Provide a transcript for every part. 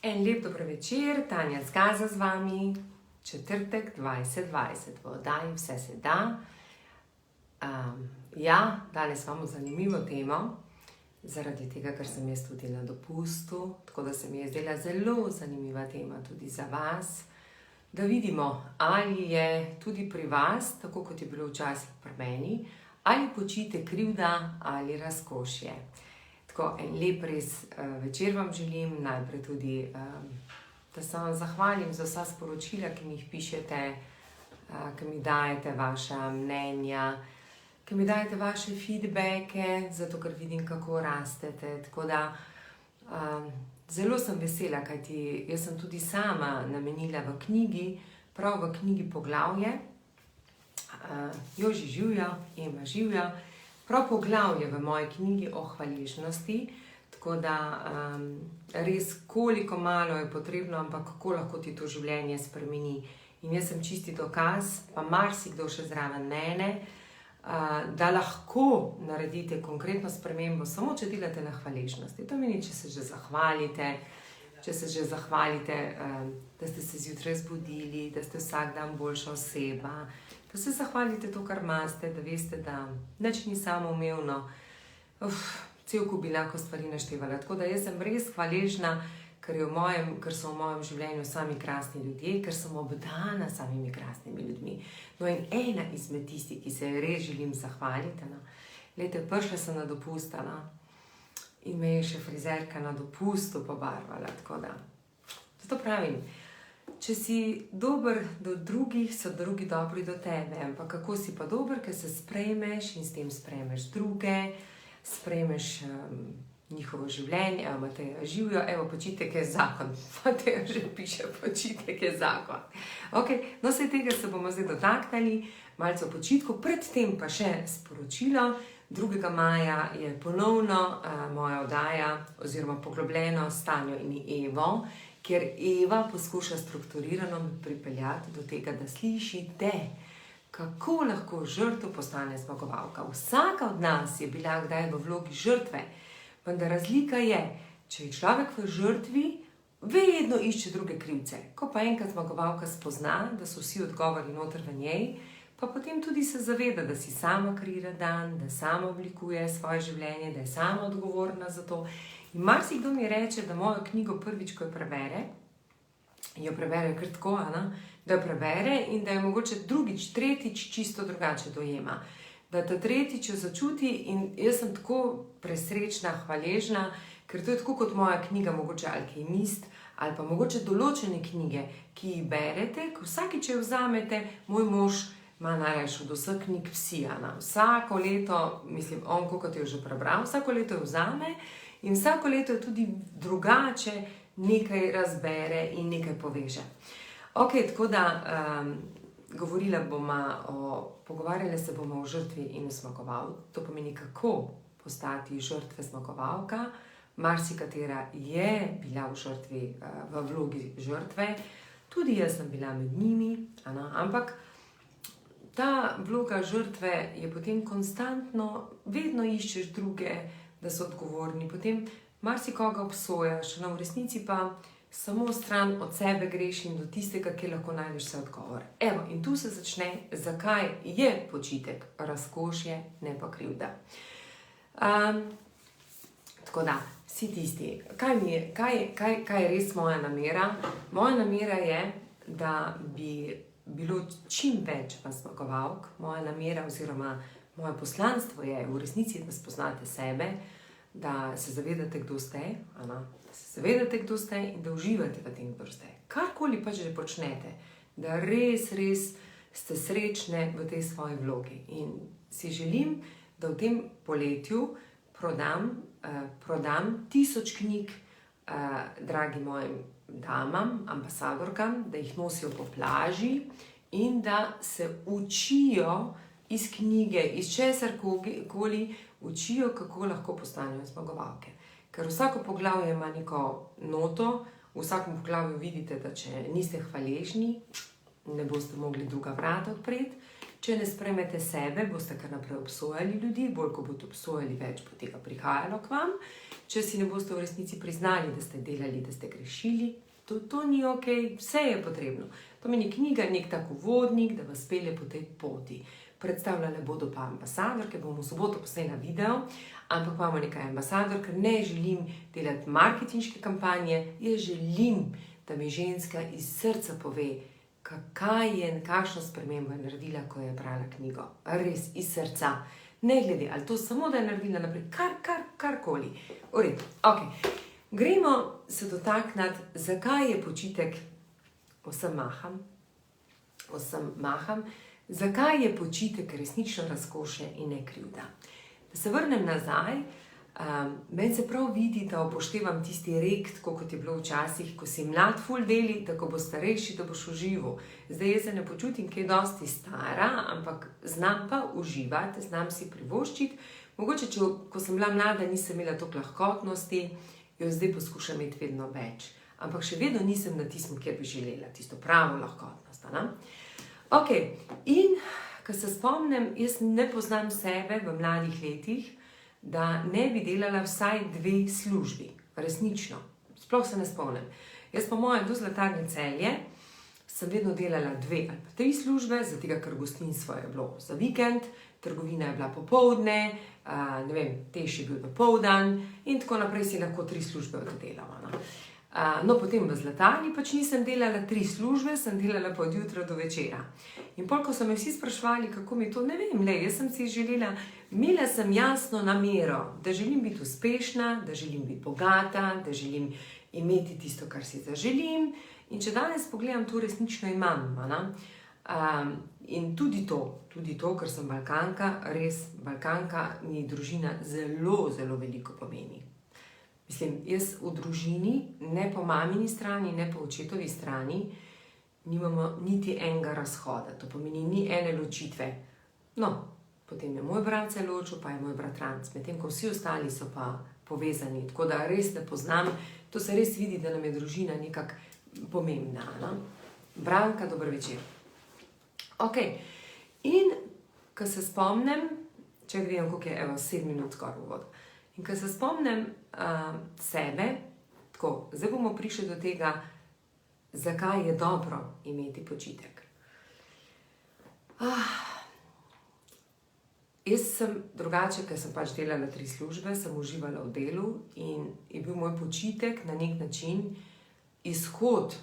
En lep dober večer, Tanja Zgaza z vami, četrtek 2020, v oddaji Vse se da. Danes imamo zanimivo temo, zaradi tega, ker sem jaz tudi na dopustu, tako da se mi je zdela zelo zanimiva tema tudi za vas, da vidimo, ali je tudi pri vas, tako kot je bilo včasih pri meni, ali počite krivda ali razkošje. Tako, en lep res večer vam želim, najprej tudi, da se vam zahvalim za vsa sporočila, ki mi jih pišete, ki mi dajete vaša mnenja, ki mi dajete vaše feedbacke, zato ker vidim, kako rastete. Tako da zelo sem vesela, kajti jaz sem tudi sama namenila v knjigi, prav v knjigi poglavje, Joži živjo, Ema živjo, prav poglavje v moji knjigi o hvaležnosti, tako da res koliko malo je potrebno, ampak kako lahko ti to življenje spremeni. In jaz sem čisti dokaz, pa marsikdo še zraven mene, da lahko naredite konkretno spremembo, samo če delate na hvaležnosti. To meni, če se že zahvalite, da ste se zjutraj zbudili, da ste vsak dan boljša oseba, da se zahvalite to, kar imate, da veste, da nič ni samoumevno. Cel kup bi lahko stvari naštevala. Tako da jaz sem res hvaležna, ker so v mojem življenju sami krasni ljudje, ker sem obdana samimi krasnimi ljudmi. No in ena izmed tistih, ki se res želim zahvaliti, glejte, prišla sem na dopust, in me je še frizerka na dopustu pobarvala, tako da. Zato pravim, če si dober do drugih, so drugi dobri do tebe, ampak kako si pa dober, ker se sprejmeš in s tem sprejmeš druge, sprejmeš njihovo življenje. Mateja živjo, počitek je zakon. Mateja že piše, počitek je zakon. No, vse tega se bomo zdaj dotaknili, malce o počitku, predtem pa še sporočilo. 2. maja je ponovno moja oddaja oziroma poglobljeno s Tanjo in Evo, kjer Eva poskuša strukturirano pripeljati do tega, da slišite, kako lahko žrtev postane zmagovalka. Vsaka od nas je bila kdaj v vlogi žrtve, vendar razlika je, če je človek v žrtvi, vedno išče druge krivce. Ko pa enkrat zmagovalka spozna, da so vsi odgovori noter v njej, pa potem tudi se zaveda, da si sama kreira dan, da sama oblikuje svoje življenje, da je sama odgovorna za to. In marsikdo mi reče, da mojo knjigo prvič, ko jo prebere kar tako, da jo prebere in da jo mogoče drugič, tretjič čisto drugače dojema. Da ta tretjič jo začuti in jaz sem tako presrečna, hvaležna, ker to je tako kot moja knjiga, mogoče Alkemist, ali pa mogoče določene knjige, ki jih berete, ko vsakič jo vzamete, moj mož ima najrajši od vseh knjig Psija. Vsako leto, mislim, on koliko je že prebral, vsako leto jo vzame in vsako leto je tudi drugače, nekaj razbere in nekaj poveže. Tako da pogovarjali se bomo o žrtvi in o zmagovalcu. To pomeni, kako postati žrtve zmagovalka. Marsikatera je bila v žrtvi, v vlogi žrtve. Tudi jaz sem bila med njimi, ampak ta vloga žrtve je potem konstantno, vedno iščeš druge, da so odgovorni, potem marsikoga obsojaš, v resnici pa samo stran od sebe greš in do tistega, kjer lahko najdeš vse odgovor. In tu se začne, zakaj je počitek razkošje, ne pa krivda. Tako da, vsi tisti, kaj je res moja namera? Moja namera je, da bi bilo čim več vas zmagovalk. Moja namera oziroma moje poslanstvo je v resnici, da spoznate sebe, da se zavedate, kdo ste, in da uživate v tem, kdo ste. Karkoli pa že počnete, da res ste srečne v tej svoji vlogi. In si želim, da v tem poletju prodam 1000 knjig dragim mojim damam, ambasadorkam, da jih nosijo po plaži in da se učijo iz knjige, iz česarkoli, učijo, kako lahko postanejo zmagovalke. Ker vsako poglavje ima neko noto, v vsakem poglavju vidite, da če niste hvaležni, ne boste mogli druga vrata odpreti. Če ne spremete sebe, boste kar naprej obsojali ljudi, bolj ko boste obsojali, več bo tega prihajalo k vam. Če si ne boste v resnici priznali, da ste delali, da ste grešili, to ni ok, vse je potrebno. To meni knjiga nek tak uvodnik, da vas pelje po tej poti. Predstavljale bodo pa ambasadorke, bomo v soboto posnela video, ampak imamo nekaj ambasadork, ne želim delati marketinške kampanje, jaz želim, da mi ženska iz srca pove, kakšno spremembo je naredila, ko je brala knjigo. Res, iz srca. Ne glede, ali to samo, da je naredila naprej, karkoli. V redu, ok. Gremo se dotakniti, zakaj je počitek vsem maham, zakaj je počitek resnično razkošje in ne krivda. Da se vrnem nazaj, meni se prav vidi, da upoštevam tisti rek, tako kot je bilo včasih, ko si mlad, ful deli, da ko boš starejši, da boš užival. Zdaj jaz se ne počutim kaj dosti stara, ampak znam pa uživati, znam si privoščiti. Mogoče, ko sem bila mlada, nisem imela toliko lahkotnosti, jo zdaj poskušam imeti vedno več. Ampak še vedno nisem na tistem, kjer bi želela, tisto pravo lahkotnost. Ok, in ko se spomnim, jaz ne poznam sebe v mladih letih, da ne bi delala vsaj 2 službi, resnično. Sploh se ne spomnim. Jaz po mojem do Zlatarne Celje sem vedno delala 2 ali pa 3 službe, zato ker gostinstvo je bilo za vikend, trgovina je bila popoldne, ne vem, Teš je bil dopoldan in tako naprej si lahko 3 službe oddelala. No, potem v Zlatarni pač nisem delala 3 službe, sem delala pa od jutra do večera. In pol, ko so me vsi spraševali, kako mi to, ne vem, jaz sem si želela, imela sem jasno namero, da želim biti uspešna, da želim biti bogata, da želim imeti tisto, kar si zaželim. In če danes pogledam, to resnično imam. In tudi to, ker sem Balkanka, res Balkanka mi družina zelo, zelo veliko pomeni. Mislim, jaz v družini, ne po mamini strani, ne po očetovi strani, nimamo niti enega razhoda. To pomeni, ni ene ločitve. No, potem je moj brat se ločil, pa je moj bratranec. Medtem ko vsi ostali so pa povezani. Tako da res ne poznam. To se res vidi, da nam je družina nekako pomembna. Branka, dober večer. Ok, in ko se spomnim, če gledam, koliko je, 7 minut skoraj v vodu. In ko se spomnim sebe, tako, zdaj bomo prišli do tega, zakaj je dobro imeti počitek. Jaz sem drugače, ker sem pač delala 3 službe, sem uživala v delu in je bil moj počitek na nek način izhod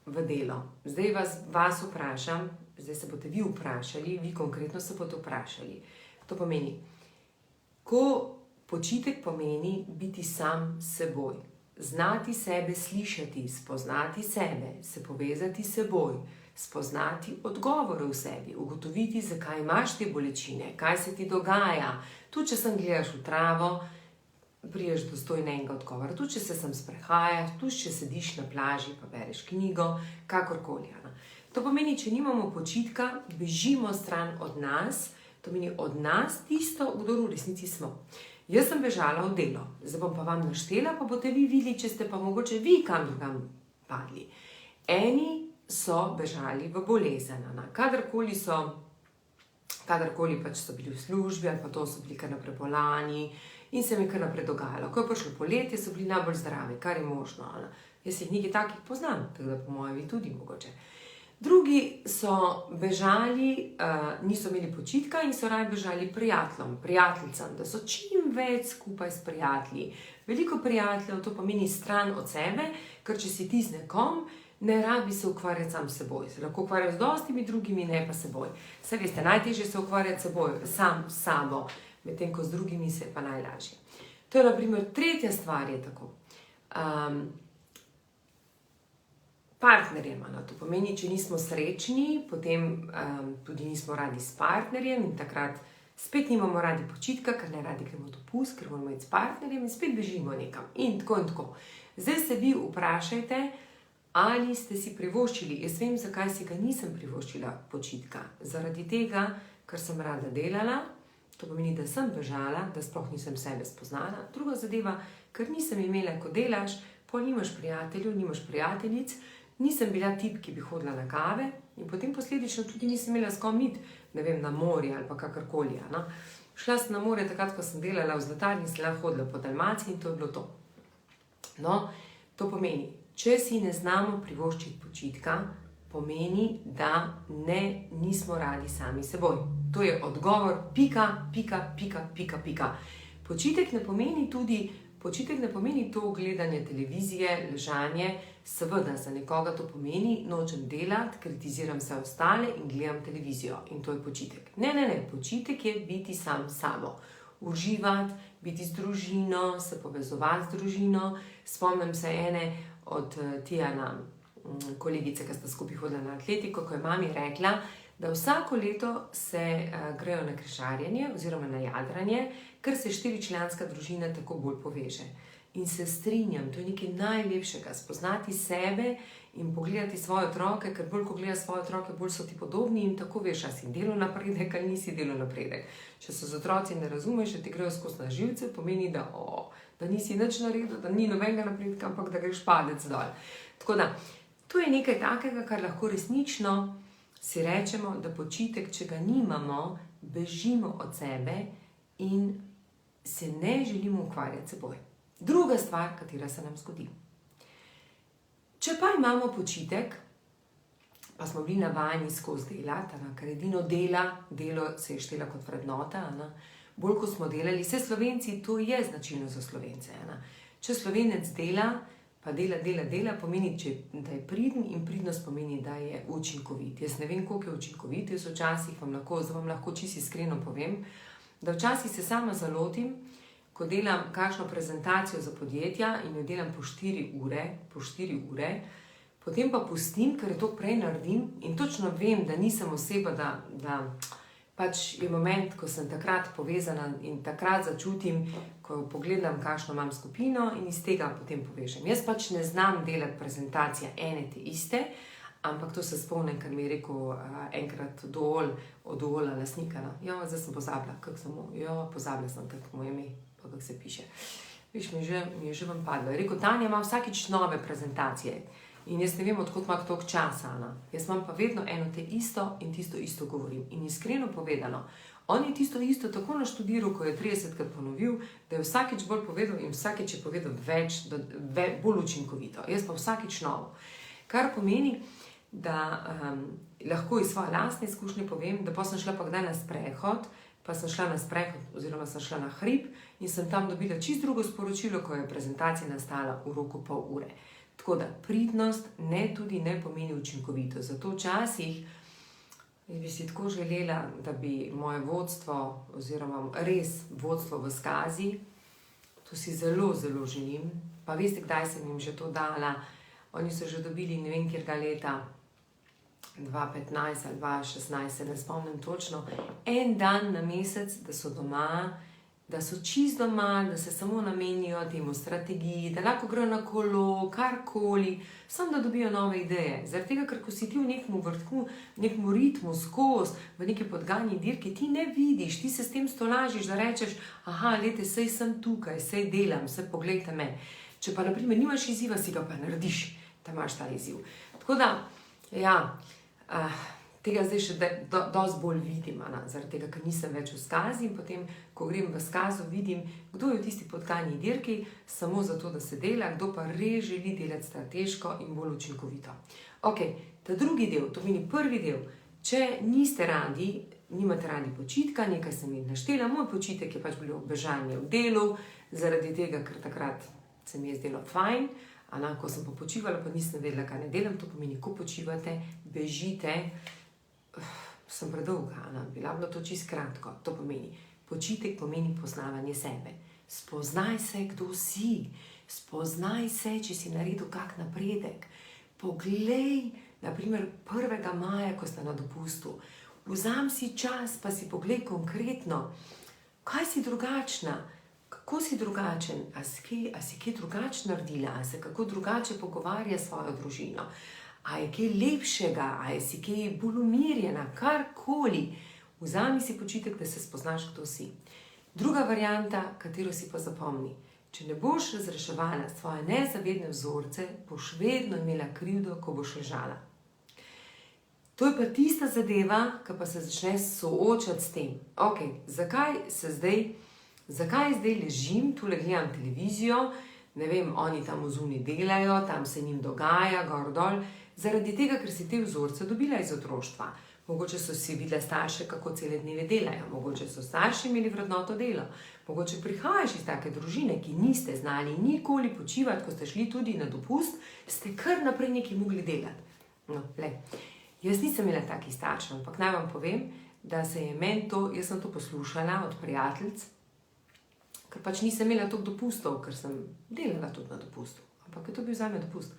v delo. Zdaj vas vprašam, zdaj se boste vi vprašali, vi konkretno se boste vprašali. To pomeni, ko počitek pomeni biti sam s seboj, znati sebe slišati, spoznati sebe, se povezati s seboj, spoznati odgovore v sebi, ugotoviti, zakaj imaš te bolečine, kaj se ti dogaja. Tudi, če sem gledaš v travo, priješ do stojnega odgovora. Tudi, če se sem sprehajaš, tudi, če sediš na plaži, pa bereš knjigo, kakorkoli. To pomeni, če nimamo počitka, bežimo stran od nas, to pomeni od nas tisto, kdo v resnici smo. Jaz sem bežala v delo, zdaj bom pa vam naštela, pa boste vi videli, če ste pa mogoče vi kam drugam padli. Eni so bežali v bolezen, kadarkoli pač so bili v službi ali pa to so bili kar naprej bolani in se mi kar naprej dogajalo. Ko je prišlo poletje, so bili najbolj zdravi, kar je možno. Jaz jih nekaj takih poznam, tako da po mojem vi tudi mogoče. Drugi so bežali, niso imeli počitka in so raje bežali prijateljicam, da so čim več skupaj s prijatelji. Veliko prijateljev, to pomeni stran od sebe, ker če si ti z nekom, ne rabi se ukvarjati sam s seboj. Se lahko ukvarjati z dostimi drugimi, ne pa seboj. Saj veste, najtežje se ukvarjati seboj, sam s sabo, medtem ko z drugimi se pa najlažje. To je na primer tretja stvar je tako. Partnerjem, to pomeni, če nismo srečni, potem tudi nismo radi s partnerjem in takrat spet nimamo radi počitka, ker ne radi gremo dopust, ker moramo iti s partnerjem in spet bežimo nekam in tako in tako. Zdaj se vi vprašajte, ali ste si privoščili, jaz vem, zakaj si ga nisem privoščila počitka. Zaradi tega, ker sem rada delala, to pomeni, da sem bežala, da sploh nisem sebe spoznala. Druga zadeva, ker nisem imela, ko delaš, pol nimaš prijateljev, nimaš prijateljic, nisem bila tip, ki bi hodila na kave, In potem posledično tudi nisem imela s kom iti, ne vem, na morje ali pa kakorkoli. Šla sem na morje takrat, ko sem delala v Zlatarni, sem lahko hodila po Dalmaciji in to je bilo to. No, to pomeni, če si ne znamo privoščiti počitka, pomeni, da nismo radi sami seboj. To je odgovor, pika. Počitek ne pomeni to gledanje televizije, ležanje, seveda za nekoga to pomeni, nočem delati, kritiziram vse ostale in gledam televizijo in to je počitek. Ne, počitek je biti sam s sabo, uživati, biti z družino, se povezovati z družino. Spomnim se ene od Tijana, kolegice, ki sta skupaj hodila na atletiko, ko je mami rekla, da vsako leto se grejo na križarjenje oziroma na jadranje, ker se 4-članska družina tako bolj poveže. In se strinjam, to je nekaj najlepšega, spoznati sebe in pogledati svoje otroke, ker bolj ko gledaš svoje otroke, bolj so ti podobni in tako veš, a si delal napredek ali nisi delal napredek. Če se z otroci ne razumeš, da ti grejo skozi na živce, pomeni, da nisi nič naredil, da ni nobenega napredka, ampak da greš padec dol. Tako da, to je nekaj takega, kar lahko resnično si rečemo, da počitek, če ga nimamo, bežimo od sebe in se ne želimo ukvarjati s seboj. Druga stvar, katera se nam zgodi. Če pa imamo počitek, pa smo bili navajeni skozi delati, ker edino delo se je štela kot vrednota, bolj ko smo delali, vse Slovenci, to je značilno za Slovence. Če Slovenec dela, pa dela, pomeni, da je priden in pridnost pomeni, da je učinkovit. Jaz ne vem, koliko je učinkovit, jaz včasih vam lahko čisto iskreno povem, da včasih se sama zalotim, ko delam kakšno prezentacijo za podjetja in jo delam po 4 ure, potem pa pustim, ker to prej naredim in točno vem, da nisem oseba, da pač je moment, ko sem takrat povezana in takrat začutim, ko pogledam, kakšno imam skupino in iz tega potem povežem. Jaz pač ne znam delati prezentacije ene te iste, ampak to se spomnim, kar mi je rekel enkrat od Ola lastnika. Zdaj sem pozabila, pozabila sem, kako mu je ime, pa kako se piše. Viš, mi je že vam padlo. Je rekel, Tanja ima vsakič nove prezentacije in jaz ne vem, odkot ima toliko časa. Jaz imam pa vedno eno te isto in tisto isto govorim. In iskreno povedano, on je tisto isto tako naštudiral, ko je 30krat ponovil, da je vsakič bolj povedal in vsakič je povedal več, bolj učinkovito. Jaz pa vsakič novo. Kar pomeni, da lahko iz svoje lastne izkušnje povem, da pa sem šla pa kdaj na sprehod, oziroma sem šla na hrib in sem tam dobila čisto drugo sporočilo, ko je prezentacija nastala v roku pol ure. Tako da pridnost tudi ne pomeni učinkovito. Zato včasih bi si tako želela, da bi moje vodstvo, oziroma res vodstvo v Skazi, to si zelo, zelo želim, pa veste, kdaj sem jim že to dala. Oni so že dobili ne vem kjerga leta, 2015 ali 2016, se ne spomnim točno, en dan na mesec, da so doma, da so čisto doma, da se samo namenijo temu strategiji, da lahko grejo na kolo, karkoli, samo da dobijo nove ideje. Zaradi tega, ker ko si ti v nekem vrtku, v nekem ritmu skozi, v neki podganji dirki, ti ne vidiš, ti se s tem stolažiš, da rečeš, lejte, sej sem tukaj, sej delam, sej poglejte me. Če pa, na primer, nimaš izziva, si ga pa narediš, da imaš ta izziv. Tako da, tega zdaj še dosti bolj vidim, zaradi tega, ker nisem več v Skazi in potem, ko grem v Skazo, vidim, kdo je v tisti podganji dirki, samo zato, da se dela, kdo pa res želi delati strateško in bolj učinkovito. Ta drugi del, to meni prvi del, če nimate radi počitka, nekaj sem jih naštela, moj počitek je pač bilo bežanje v delu, zaradi tega, ker takrat se mi je zdelo fajn, ko sem pa počivala, pa nisem vedela, kaj ne delam, to pomeni, ko počivate, bežite, sem predolga, bila to čisto kratko, to pomeni, počitek pomeni poznavanje sebe, spoznaj se, kdo si, spoznaj se, če si naredil kak napredek, poglej, naprimer 1. maja, ko ste na dopustu, vzam si čas, pa si poglej konkretno, kaj si drugačna, kako si drugačen, a si kaj drugače naredila, a se kako drugače pogovarja s svojo družino, a je kaj lepšega, a si kaj bolj umirjena, karkoli. Vzami si počitek, da se spoznaš, kdo si. Druga varianta, katero si pa zapomni, če ne boš razreševala svoje nezavedne vzorce, boš vedno imela krivdo, ko boš ležala. To je pa tista zadeva, ki pa se začne soočati s tem. Ok, zakaj zdaj ležim, tule gledam televizijo, ne vem, oni tam vzuni delajo, tam se njim dogaja, gor dol, zaradi tega, ker si te vzorce dobila iz otroštva. Mogoče so si videla starše, kako cele dneve delajo, mogoče so starši imeli vrednoto delo, mogoče prihajaš iz take družine, ki niste znali nikoli počivati, ko ste šli tudi na dopust, ste kar naprej nekaj mogli delati. No, jaz nisem imela takih staršev, ampak naj vam povem, da se je meni to, jaz sem to poslušala od prijateljic, ker pač nisem imela toliko dopustov, ker sem delala tudi na dopustu, ampak je to bil zame dopust.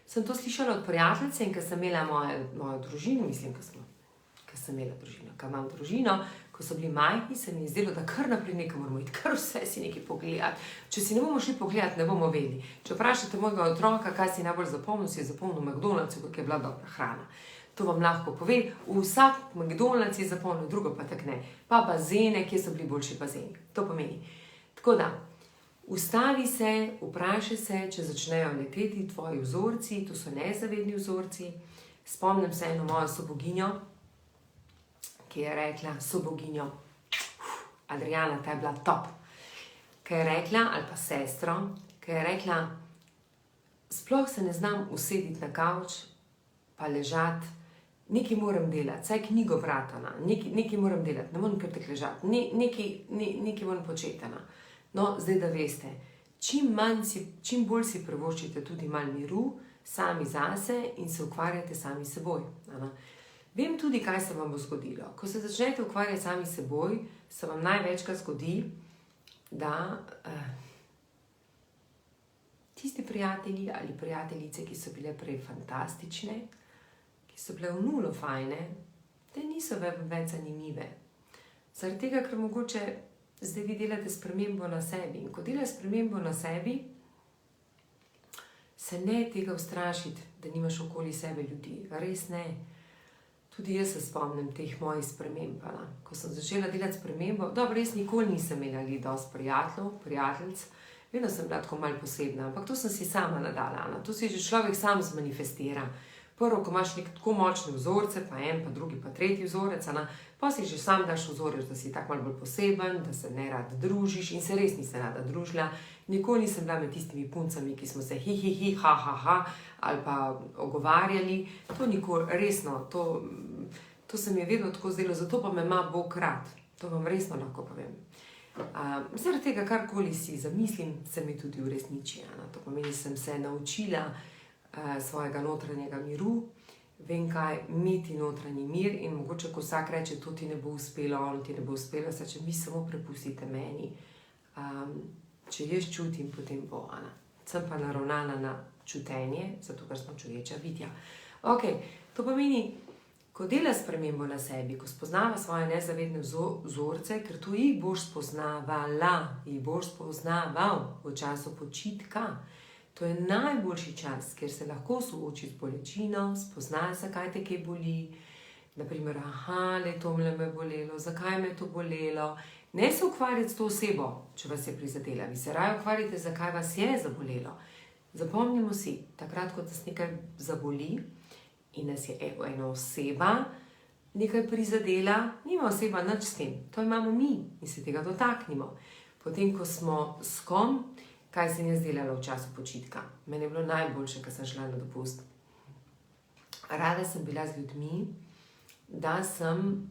Sem to slišala od prijateljice in ker sem imela mojo družino, mislim, ker imam družino, ko so bili majhni, se mi je zdelo, da kar naprej nekaj moramo iti, kar vse si nekaj pogledati. Če si ne bomo šli pogledati, ne bomo vedeli. Če vprašate mojega otroka, kaj si najbolj zapomnil, si je zapomnil McDonald'su, kako je bila dobra hrana. To vam lahko pove, vsak McDonald's je zapomnil, drugo pa tak ne. Pa bazene, kje so bili boljši bazeni. To pomeni. Tako da, ustavi se, vprašaj se, če začnejo leteti tvoji vzorci, to so nezavedni vzorci. Spomnim se eno mojo soboginjo, ki je rekla, soboginjo, Adriana, ta je bila top, ki je rekla, ali pa sestro, ki je rekla, sploh se ne znam usediti na kavč, pa ležati, nekaj moram delati, saj knjigo vratana, nekaj moram delati, ne moram kar tako ležati, nekaj moram početi. No, zdaj da veste, čim bolj si privoščite tudi malo miru, sami zase in se ukvarjate sami seboj. Vem tudi, kaj se vam bo zgodilo. Ko se začnete ukvarjati sami seboj, se vam največkrat zgodi, da tisti prijatelji ali prijateljice, ki so bile prej fantastične, ki so bile v nulo fajne, te niso več zanimive. Zaradi tega, ker mogoče zdaj vi delate spremembo na sebi. In ko delaš spremembo na sebi, se ne tega ustrašiti, da nimaš okoli sebe ljudi. Res ne. Tudi jaz se spomnim teh mojih sprememb. Ko sem začela delati spremembo, dobro, res nikoli nisem imela dosti prijateljic, vedno sem bila tako malo posebna, ampak to sem si sama nadala. To si že človek sam zmanifestira. Prvo, ko imaš tako močne vzorce, pa en, pa drugi, pa tretji vzorec, pa si že sam daš vzorec, da si tako malo bolj poseben, da se ne rad družiš in se res nisem rada družila. Nikoli nisem bila med tistimi puncami, ki smo se ha, ali pa ogovarjali. To nikoli, resno, to se mi je vedno tako zdelo, zato pa me ima Bog rad. To vam resno lahko povem. Zaradi tega, karkoli si zamislim, se mi tudi uresniči. To pomeni, sem se naučila svojega notranjega miru, vem kaj, imeti notranji mir in mogoče, ko vsak reče, to ti ne bo uspelo, on ti ne bo uspelo, če mi samo prepustite meni. Če jaz čutim, potem bo. Sem pa naravnana na čutenje, zato ker smo čuječa bitja. Ok, to pomeni, ko dela spremembo na sebi, ko spoznava svoje nezavedne vzorce, ker tu jih boš spoznavala, jih boš spoznaval v času počitka. To je najboljši čas, kjer se lahko sooči z bolečino, spozna, zakaj te kaj boli. Naprimer, to me bolelo, zakaj me to bolelo. Ne se ukvarjati s to osebo, če vas je prizadela. Vi se raje ukvarjate, zakaj vas je zabolelo. Zapomnimo si, takrat, ko nas nekaj zaboli in nas je ena oseba nekaj prizadela, nima oseba nič s tem. To imamo mi in se tega dotaknimo. Potem, ko smo s kom, kaj sem jaz delala v času počitka. Meni je bilo najboljše, ko sem šla na dopust. Rada sem bila z ljudmi, da sem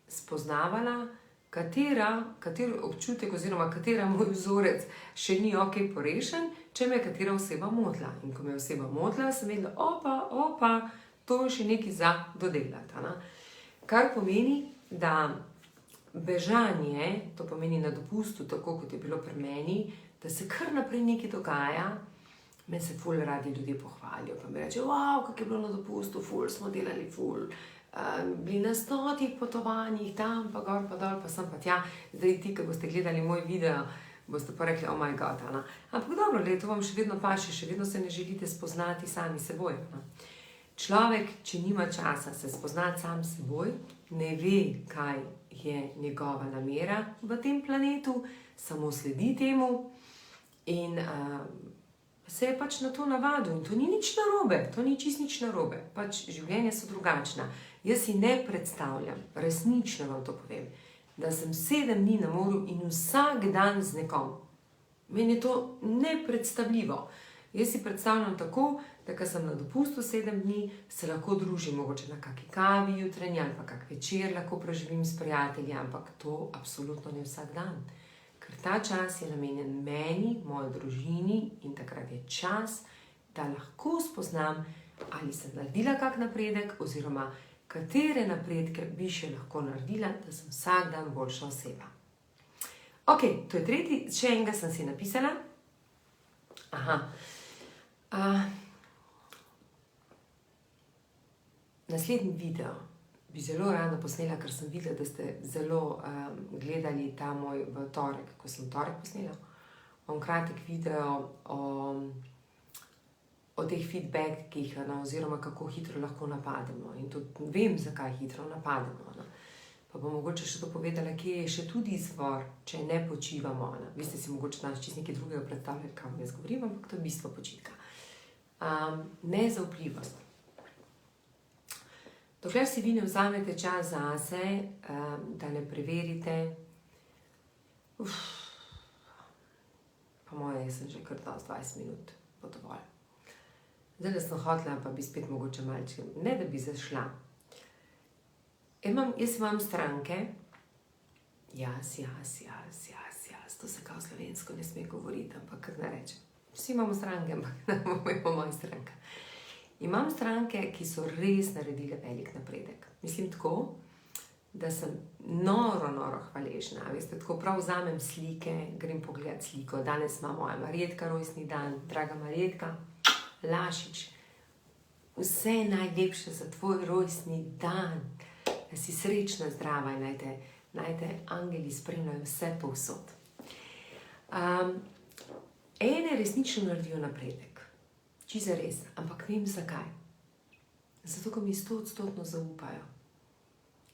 spoznavala, kateri občutek oziroma katera moj vzorec še ni ok porešen, če me je katera oseba motila. In ko me je oseba motila, sem vedela, opa, to je še nekaj za dodelati. Kar pomeni, da bežanje, to pomeni na dopustu, tako kot je bilo pri meni, da se kar naprej nekaj dogaja, me se ful radi ljudje pohvalijo, pa mi reče, wow, kako je bilo na dopustu, ful smo delali, bili na 100 potovanjih, tam pa gor, pa dol, pa sem pa tja. Zdaj ti, ko boste gledali moj video, boste pa rekli, oh my god, ampak dobro, to vam še vedno paše, še vedno se ne želite spoznati sami seboj. Človek, če nima časa se spoznati sam seboj, ne ve, kaj je njegova namera v tem planetu, samo sledi temu in se je pač na to navadil in to ni nič narobe, to ni čist nič narobe. Pač življenja so drugačna. Jaz si ne predstavljam, resnično vam to povem, da sem 7 dni na morju in vsak dan z nekom. Meni je to nepredstavljivo. Jaz si predstavljam tako, da ko sem na dopustu 7 dni, se lahko družim mogoče na kaki kavi jutranji ali pa kak večer lahko preživim s prijatelji, ampak to absolutno ne vsak dan. Ker ta čas je namenjen meni, moji družini in takrat je čas, da lahko spoznam, ali sem naredila kak napredek oziroma katere napredke bi še lahko naredila, da sem vsak dan boljša oseba. Ok, to je tretji, še enega sem si napisala. Naslednji video bi zelo rada posnela, ker sem videla, da ste zelo gledali ta moj v torek, ko sem torek posnela. Bom kratek video o teh feedbackih, oziroma kako hitro lahko napademo. In tudi vem, zakaj hitro napademo. Pa bom mogoče še to povedala, kje je še tudi izvor, če ne počivamo. Vi ste si mogoče danes čisto nekaj drugega predstavljali, kam jaz govorim, ampak to je bistvo počitka. Nezaupljivost. Dokler si vi ne vzamete čas zase, da ne preverite, po moje sem že kar 20 minut, bo dovolj. Zdaj, da sem hotela, pa bi spet mogoče malčke, ne da bi zašla. Jaz imam stranke, jaz, to se kao slovensko ne sme govoriti, ampak kar ne rečem. Vsi imamo stranke, ampak ne bomo moja stranka. Imam stranke, ki so res naredile velik napredek. Mislim tako, da sem noro hvaležna. Veste, tako prav vzamem slike, grem pogledat sliko. Danes ima moja Marjetka rojstni dan, draga Marjetka, Lašič, vse najlepše za tvoj rojstni dan. Da si srečna, zdrava in naj te angeli spremljajo vse povsod. Ene resnično naredijo napredek. Čisto res, ampak vem zakaj. Zato, ko mi 100% zaupajo.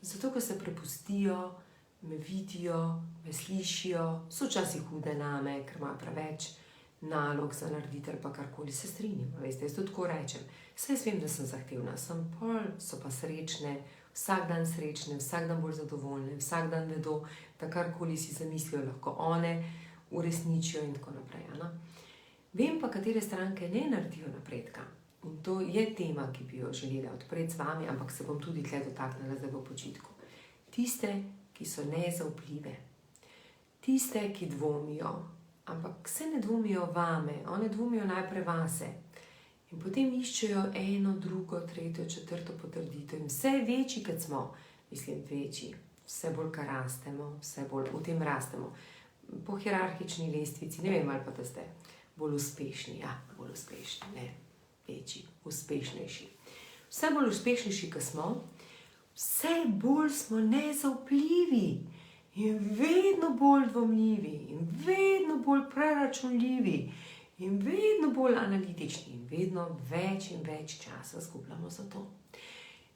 Zato, ko se prepustijo, me vidijo, me slišijo, so včasih hude name, ker imajo preveč nalog za narediti ali pa karkoli, se strinjam. Veste, jaz to tako rečem. Saj jaz vem, da sem zahtevna, sem pol, so pa srečne, vsak dan srečne, vsak dan bolj zadovoljne, vsak dan vedo, da karkoli si zamislijo, lahko one uresničijo in tako naprej. Vem pa, katere stranke ne naredijo napredka. In to je tema, ki bi jo želela odpreti z vami, ampak se bom tudi tle dotaknila zdaj v počitku. Tiste, ki so nezaupljive. Tiste, ki dvomijo, ampak se ne dvomijo vame, one dvomijo najprej vase. In potem iščejo eno, drugo, tretjo, četrto potrditev. In vse večji, kot smo, mislim večji, vse bolj, kar rastemo, vse bolj v tem rastemo. Po hierarhični lestvici, ne vem, ali pa da ste bolj uspešni, bolj uspešni, ne, večji, uspešnejši. Vse bolj uspešnejši, kot smo, vse bolj smo nezaupljivi in vedno bolj dvomljivi in vedno bolj preračunljivi. In vedno bolj analitični in vedno več in več časa zgubljamo za to.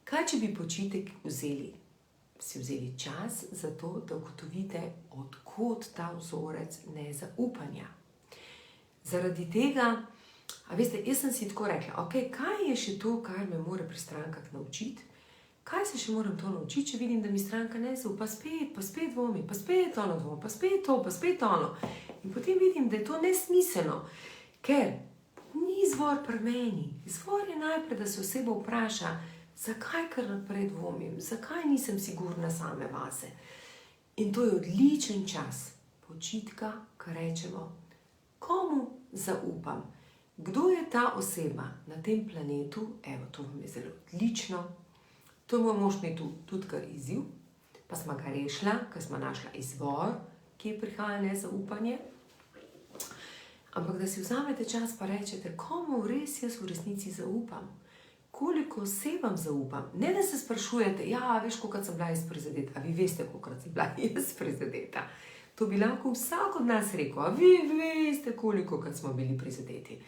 Kaj, če bi počitek si vzeli čas za to, da ugotovite, odkot ta vzorec nezaupanja? Zaradi tega, veste, jaz sem si tako rekla, ok, kaj je še to, kar me mora pri strankah naučiti? Kaj se še moram to naučiti, če vidim, da mi stranka ne zaupa, pa spet dvomi, pa spet ono dvomi, pa spet to, pa spet ono. In potem vidim, da je to nesmiselno, ker ni izvor pri meni. Izvor je najprej, da se oseba vpraša, zakaj kar naprej dvomim, zakaj nisem sigurna same vase. In to je odličen čas počitka, ko rečemo, komu zaupam, kdo je ta oseba na tem planetu, evo, to vam je zelo odlično. To je moj mož mi tudi kar izziv, pa smo ga rešila, ker smo našla izvor, ki je prihaja nezaupanje. Ampak da si vzamete čas pa rečete, komu res jaz v resnici zaupam, koliko osebam zaupam. Ne da se sprašujete, veš, kolikrat sem bila jaz prizadeta, a vi veste, kolikrat sem bila jaz prizadeta. To bi lahko vsak od nas rekel, a vi veste, kolikokrat smo bili prizadeti.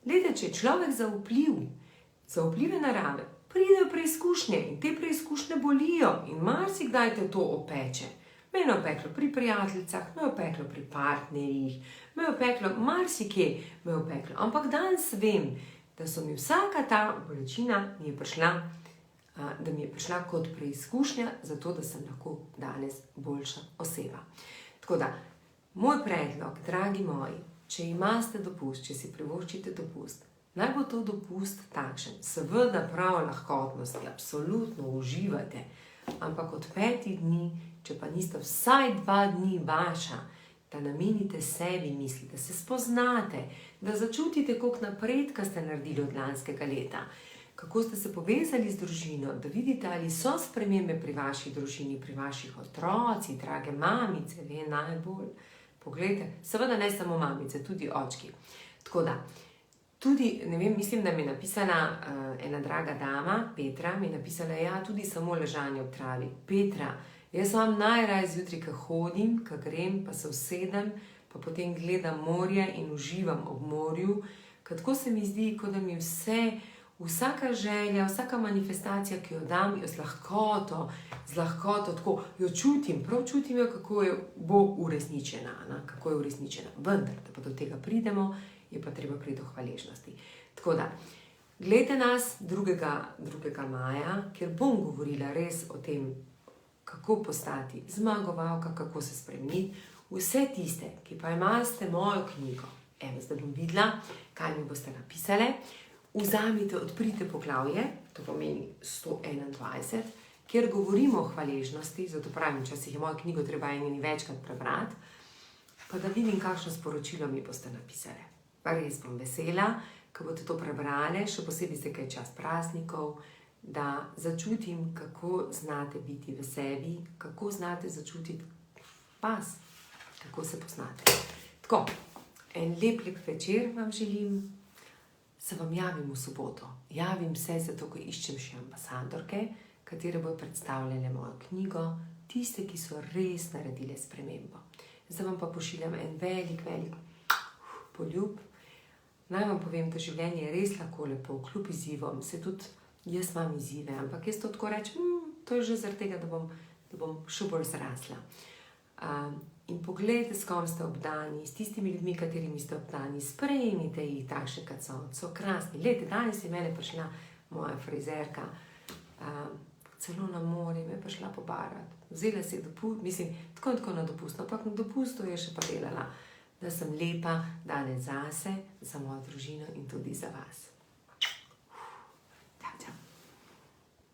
Glejte, če je človek zaupljive narave, pridejo preizkušnje in te preizkušnje bolijo in marsikdaj te to opeče. Me je opeklo pri prijateljicah, me je opeklo pri partnerjih, me je opeklo marsikje, me je opeklo. Ampak danes vem, da so mi vsaka ta bolečina da mi je prišla kot preizkušnja, zato da sem lahko danes boljša oseba. Tako da, moj predlog, dragi moji, če imate dopust, če si privoščite dopust, naj bo to dopust takšen. Seveda prav lahkotnosti, absolutno uživate, ampak od 5 dni, če pa niste vsaj 2 dni vaša, da namenite sebi misli, da se spoznate, da začutite, koliko napredka ste naredili od lanskega leta, kako ste se povezali z družino, da vidite, ali so spremembe pri vaši družini, pri vaših otroci, drage mamice, ve najbolj. Poglejte, seveda ne samo mamice, tudi očki. Tako da, tudi, ne vem, mislim, da mi je napisala ena draga dama, Petra, mi je napisala, ja, tudi samo ležanje ob travi. Petra, jaz vam najraje zjutraj, ko hodim, ko grem, pa se usedem, pa potem gledam morje in uživam ob morju, kako se mi zdi, kot da mi vsaka želja, vsaka manifestacija, ki jo dam, jo z lahkoto, tako jo čutim, prav čutim jo, kako bo uresničena, kako je uresničena. Vendar, da pa do tega pridemo, je pa treba priti do hvaležnosti. Tako da, gledajte nas 2. maja, kjer bom govorila res o tem, kako postati zmagovalka, kako se spremeniti. Vse tiste, ki pa imate mojo knjigo, evo, zdaj bom videla, kaj mi boste napisali, vzamite, odprite poglavje, to pomeni 121, kjer govorimo o hvaležnosti, zato pravim, včasih je mojo knjigo treba eni večkrat prebrati, pa da vidim, kakšno sporočilo mi boste napisali. Pa res bom vesela, ko boste to prebrali, še posebej se kaj čas praznikov, da začutim, kako znate biti v sebi, kako znate začutiti vas, kako se poznate. Tako, en lep večer vam želim. Se vam javim v soboto. Javim se zato, ko iščem še ambasadorke, katere bodo predstavljale mojo knjigo, tiste, ki so res naredile spremembo. Zdaj vam pa pošiljam en velik poljub. Naj vam povem, da življenje je res lahko lepo, kljub izzivom, se tudi jaz imam izzive, ampak jaz to tako rečem, to je že zaradi tega, da bom še bolj zrasla. In pogledajte, s kom ste obdani, s tistimi ljudmi, katerimi ste obdani, sprejmite jih takšne, kot so krasni. Glejte, danes je mene prišla moja frizerka, celo na morje me je prišla pobarati. Vzela si dopust, mislim, tako na dopustu, ampak na dopustu je še pa delala, da sem lepa danes zase, za mojo družino in tudi za vas.